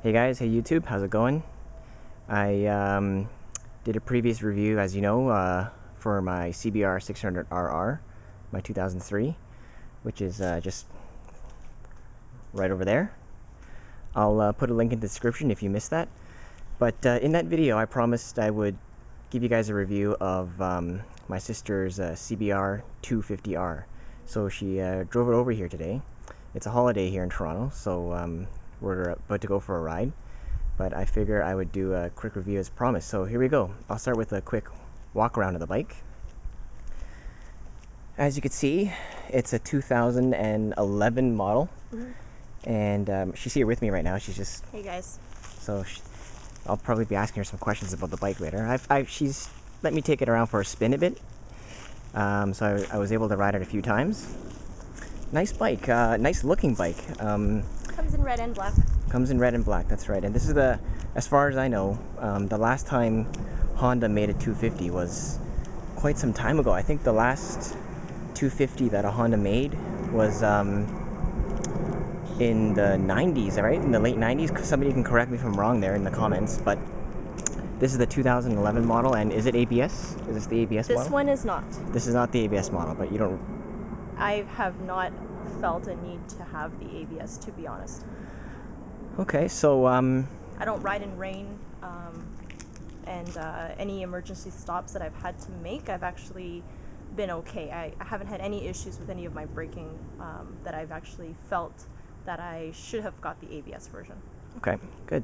Hey guys, hey YouTube, how's it going? I did a previous review, as you know, for my CBR250R, my 2003, which is just right over there. I'll put a link in the description if you missed that. But in that video, I promised I would give you guys a review of my sister's CBR250R. So she drove it over here today. It's a holiday here in Toronto, so we're about to go for a ride, but I figure I would do a quick review as promised. So here we go. I'll start with a quick walk around of the bike. As you can see, it's a 2011 model, and she's here with me right now. She's just... Hey guys. So I'll probably be asking her some questions about the bike later. She's let me take it around for a spin a bit, so I was able to ride it a few times. Nice bike, nice looking bike. Comes in red and black. Comes in red and black, that's right. And this is as far as I know, the last time Honda made a 250 was quite some time ago. I think the last 250 that a Honda made was in the 90s, right? In the late 90s. Somebody can correct me if I'm wrong there in the comments, but this is the 2011 model. And is it ABS? Is this the ABS model? This one is not. This is not the ABS model, but you don't... I have not felt a need to have the ABS, to be honest. Okay, so I don't ride in rain, and any emergency stops that I've had to make, I've actually been okay. I haven't had any issues with any of my braking that I've actually felt that I should have got the ABS version. Okay, good.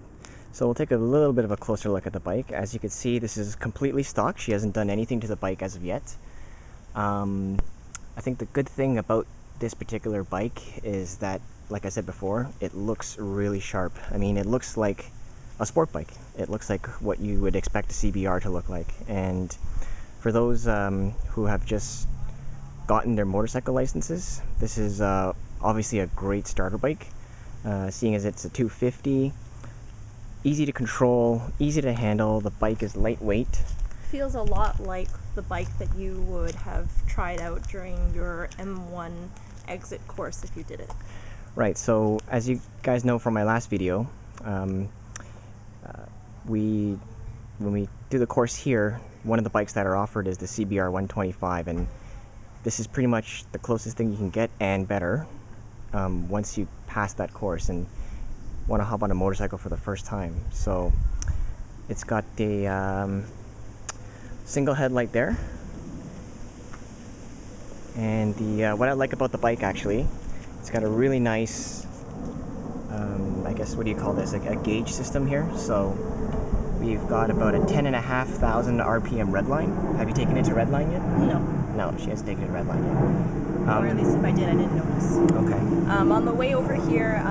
So we'll take a little bit of a closer look at the bike. As you can see, this is completely stock. She hasn't done anything to the bike as of yet. I think the good thing about this particular bike is that, like I said before, it looks really sharp. I mean, it looks like a sport bike. It looks like what you would expect a CBR to look like. And for those who have just gotten their motorcycle licenses, this is obviously a great starter bike, seeing as it's a 250. Easy to control, easy to handle. The bike is lightweight. Feels a lot like the bike that you would have tried out during your M1 exit course if you did it. Right, so as you guys know from my last video, when we do the course here, one of the bikes that are offered is the CBR125, and this is pretty much the closest thing you can get and better once you pass that course and want to hop on a motorcycle for the first time. So it's got the single headlight there, and the what I like about the bike, actually, it's got a really nice I guess, what do you call this, like a gauge system here. So we've got about a 10,500 RPM redline. Have you taken it to redline yet? No, she hasn't taken it to redline yet. Or at least if I did, I didn't notice. Okay. On the way over here,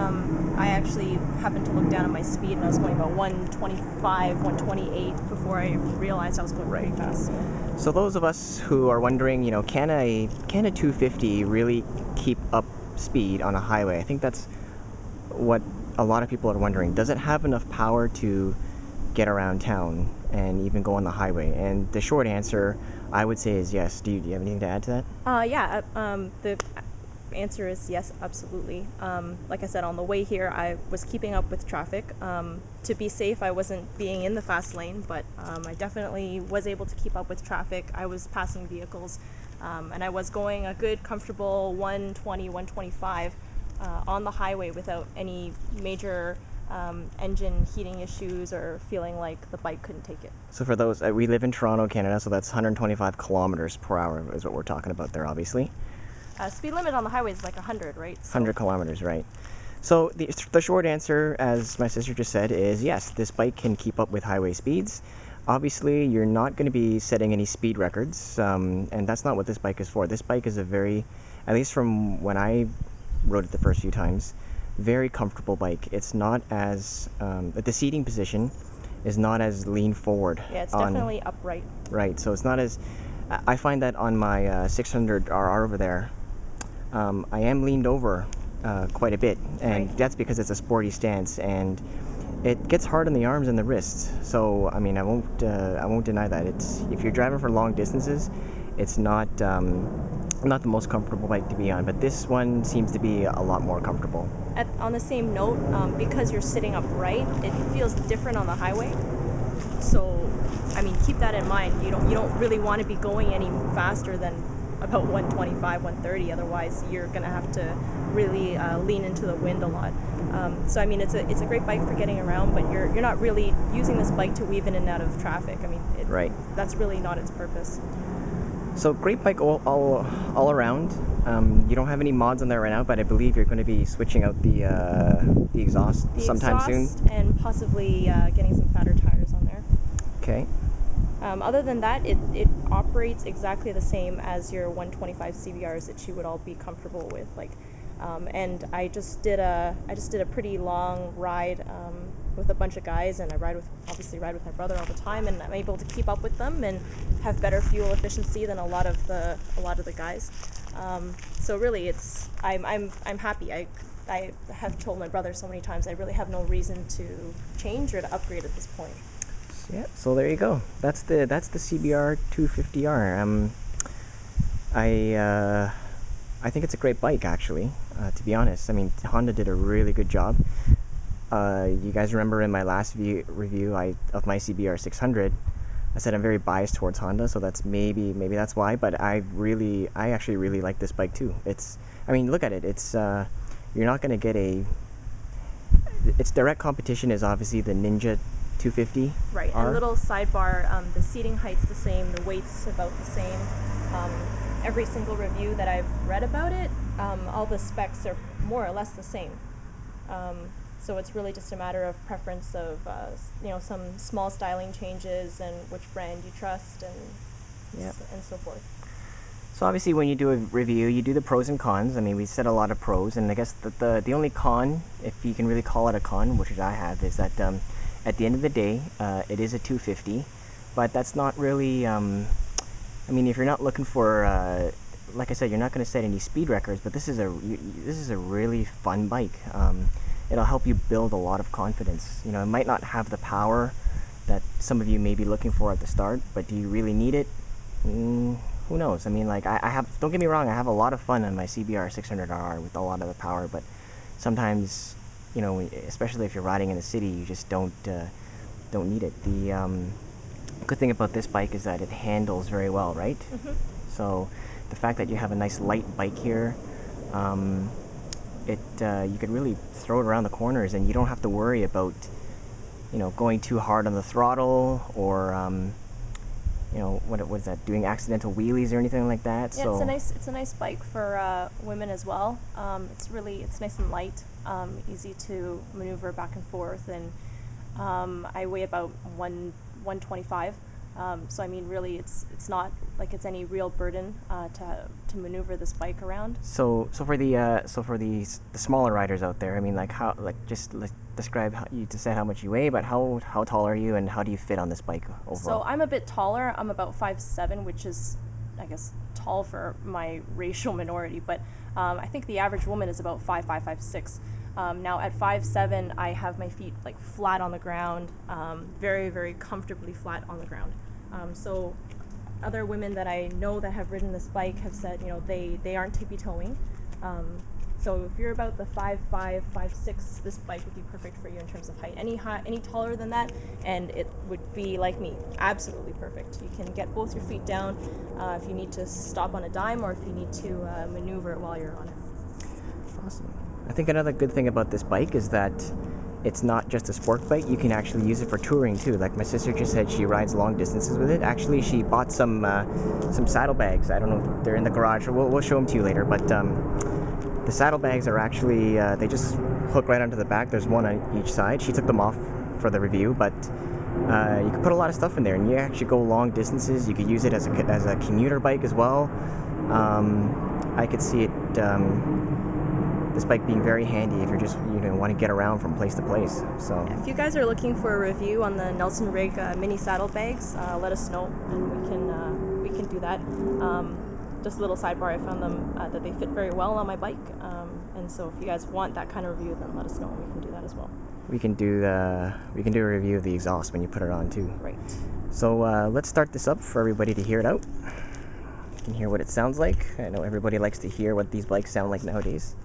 I actually happened to look down at my speed, and I was going about 125, 128 before I realized I was going pretty fast. So those of us who are wondering, you know, can a 250 really keep up speed on a highway? I think that's what a lot of people are wondering. Does it have enough power to get around town and even go on the highway? And the short answer, I would say, is yes. Do you have anything to add to that? Yeah, the answer is yes, absolutely. Like I said, on the way here, I was keeping up with traffic. To be safe, I wasn't being in the fast lane, but I definitely was able to keep up with traffic. I was passing vehicles, and I was going a good, comfortable 120, 125 on the highway without any major engine heating issues or feeling like the bike couldn't take it. So for those, we live in Toronto, Canada, so that's 125 kilometers per hour is what we're talking about there, obviously. Speed limit on the highway is like 100, right? So 100 kilometers, right. So the short answer, as my sister just said, is yes, this bike can keep up with highway speeds. Obviously, you're not going to be setting any speed records, and that's not what this bike is for. This bike is a very, at least from when I rode it the first few times, very comfortable bike. It's not as, the seating position is not as lean forward. Yeah, it's definitely upright. Right, so it's not as, I find that on my 600RR over there, I am leaned over quite a bit, and that's because it's a sporty stance, and it gets hard on the arms and the wrists. So I mean, I won't deny that. It's, if you're driving for long distances, it's not the most comfortable bike to be on, but this one seems to be a lot more comfortable. on the same note, because you're sitting upright, it feels different on the highway. So, I mean, keep that in mind. You don't really want to be going any faster than about 125, 130. Otherwise, you're gonna have to really lean into the wind a lot. So, I mean, it's a great bike for getting around, but you're not really using this bike to weave in and out of traffic. I mean, right. That's really not its purpose. So great bike all around. You don't have any mods on there right now, but I believe you're going to be switching out the exhaust sometime soon. And possibly getting some fatter tires on there. Okay. Other than that, it operates exactly the same as your 125 CBRs that you would all be comfortable with. And I just did a pretty long ride with a bunch of guys, and I obviously ride with my brother all the time, and I'm able to keep up with them and have better fuel efficiency than a lot of the guys. So really, I'm happy. I have told my brother so many times I really have no reason to change or to upgrade at this point. Yeah. So there you go. That's the CBR250R. I think it's a great bike, actually. To be honest, I mean, Honda did a really good job. You guys remember in my last review of my CBR 600, I said I'm very biased towards Honda, so that's maybe that's why. But I actually really like this bike too. I mean, look at it. You're not going to get its direct competition is obviously the Ninja 250. Right. And a little sidebar: the seating height's the same, the weight's about the same. Every single review that I've read about it, all the specs are more or less the same. So it's really just a matter of preference of, some small styling changes and which brand you trust and so forth. So obviously when you do a review, you do the pros and cons. I mean, we said a lot of pros, and I guess the only con, if you can really call it a con, which I have, is that at the end of the day, it is a 250, but that's not really, I mean, if you're not looking for, like I said, you're not going to set any speed records, but this is a really fun bike. It'll help you build a lot of confidence. It might not have the power that some of you may be looking for at the start, but do you really need it? Who knows? I mean, like, I have, don't get me wrong, I have a lot of fun on my CBR 600R with a lot of the power, but sometimes, especially if you're riding in the city, you just don't need it. The good thing about this bike is that it handles very well, right? Mm-hmm. So the fact that you have a nice light bike here, you could really throw it around the corners, and you don't have to worry about going too hard on the throttle, or what was that, doing accidental wheelies or anything like that. Yeah, so it's a nice bike for women as well. It's nice and light, easy to maneuver back and forth, and I weigh about 125. So I mean, really, it's not like it's any real burden to maneuver this bike around. So for the smaller riders out there, I mean, describe you just said how much you weigh, but how tall are you, and how do you fit on this bike overall? So I'm a bit taller. I'm about 5'7", which is, I guess, tall for my racial minority. But I think the average woman is about 5'5", 5'6". Now at 5'7", I have my feet like flat on the ground, very, very comfortably flat on the ground. So other women that I know that have ridden this bike have said, they aren't tippy-toeing. So if you're about the 5'5", 5'6", this bike would be perfect for you in terms of height. Any taller than that, and it would be, like me, absolutely perfect. You can get both your feet down if you need to stop on a dime, or if you need to maneuver it while you're on it. Awesome. I think another good thing about this bike is that it's not just a sport bike. You can actually use it for touring too. Like my sister just said, she rides long distances with it. Actually, she bought some saddlebags. I don't know if they're in the garage. We'll show them to you later. But the saddlebags are actually, they just hook right onto the back. There's one on each side. She took them off for the review, but you can put a lot of stuff in there, and you actually go long distances. You could use it as a commuter bike as well. I could see it, this bike being very handy if you're just want to get around from place to place. So if you guys are looking for a review on the Nelson Rig mini saddlebags, let us know, and we can do that. Just a little sidebar, I found them that they fit very well on my bike, and so if you guys want that kind of review, then let us know, and we can do that as well. We can do a review of the exhaust when you put it on too. Right. So let's start this up for everybody to hear it out. You can hear what it sounds like. I know everybody likes to hear what these bikes sound like nowadays.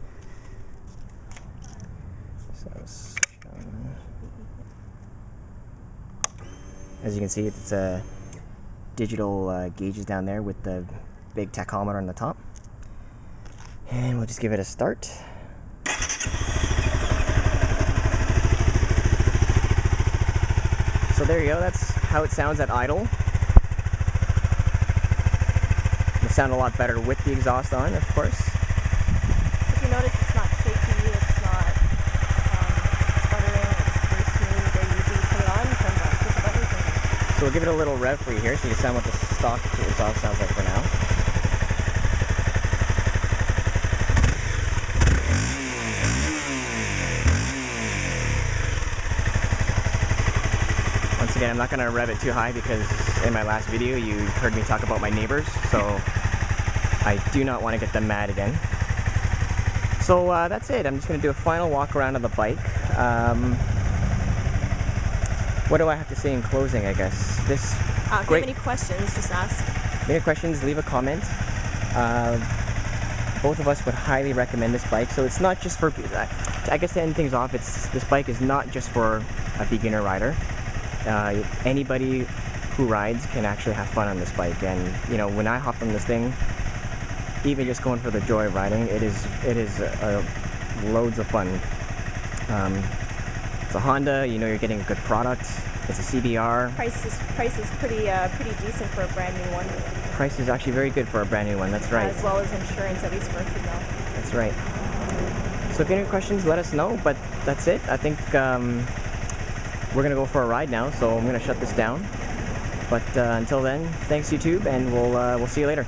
As you can see, it's digital gauges down there with the big tachometer on the top. And we'll just give it a start. So there you go, that's how it sounds at idle. It'll sound a lot better with the exhaust on, of course. If you notice, it's not shaky, it's not sputtering, it's very smooth, very easy to put it on, turn it on, push a button, turn it on. So we'll give it a little rev for you here so you can sound what the stock exhaust sounds like for now. Once again, I'm not going to rev it too high because in my last video you heard me talk about my neighbors, so I do not want to get them mad again. So that's it. I'm just going to do a final walk around of the bike. What do I have to say in closing, I guess? If you have any questions, just ask. Any questions, leave a comment. Both of us would highly recommend this bike. So it's not just for, I guess to end things off, this bike is not just for a beginner rider. Anybody who rides can actually have fun on this bike. And you know, when I hopped on this thing, even just going for the joy of riding, it is loads of fun. It's a Honda, you know you're getting a good product. It's a CBR. Price is pretty decent for a brand new one. Price is actually very good for a brand new one, that's right. As well as insurance, at least for a female. That's right. So if you have any questions, let us know, but that's it. I think we're going to go for a ride now, so I'm going to shut this down. But until then, thanks YouTube, and we'll see you later.